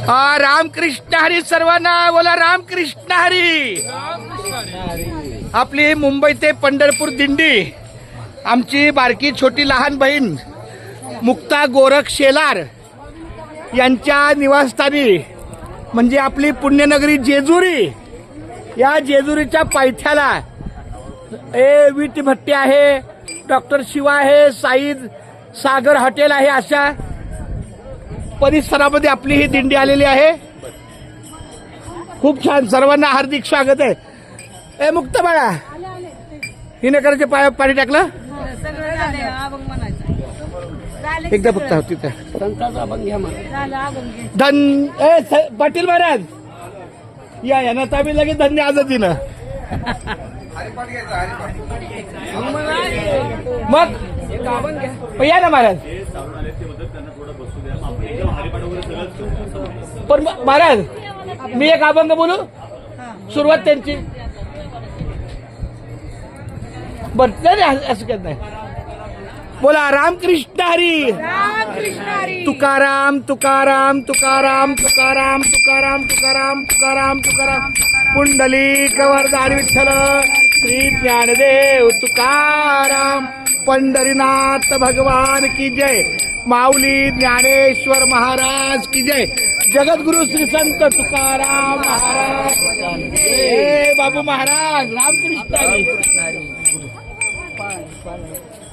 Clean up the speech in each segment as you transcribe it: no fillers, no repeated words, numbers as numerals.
रामकृष्ण हरी सर्वांना बोला रामकृष्ण हरी। आपली मुंबई ते पंढरपूर दिंडी आमची बारकी छोटी लहान बहीण मुक्ता गोरख शेलार यांच्या निवासस्थानी म्हणजे आपली पुण्यनगरी जेजुरी, या जेजुरीच्या पायथ्याला वीट भट्टी आहे, डॉक्टर शिवा आहे, साईद सागर हॉटेल आहे, अशा परिसरामध्ये आपली ही दिंडी आलेली आहे। खूप छान, सर्वांना हार्दिक स्वागत आहे। मुक्ता बाळा, हिने करायचे पाया पाणी टाकलं एकदा फक्त तिथे धन पाटील महाराज या ना आम्ही लगेच धन्य आजादीनं मग या ना महाराज। पण महाराज मी एक अभंग बोलू, सुरुवात त्यांची बरं असं करत नाही। बोला रामकृष्ण हरी, तुकाराम तुकाराम तुकाराम तुकाराम तुकाराम तुकाराम तुकाराम तुकाराम पुंडलिक वरदारी विठ्ठल श्री ज्ञानदेव तुकाराम, पंढरीनाथ भगवान की जय, माऊली ज्ञानेश्वर महाराज की जय, जगद्गुरु श्री संत तुकाराम महाराज, हे बाबू महाराज रामकृष्ण हरी।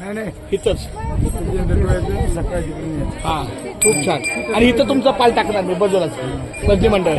नाही इथंच हा खूप छान। आणि इथं तुमचा पाल टाकणार मी बाजूलाच मंत्री मंडळ।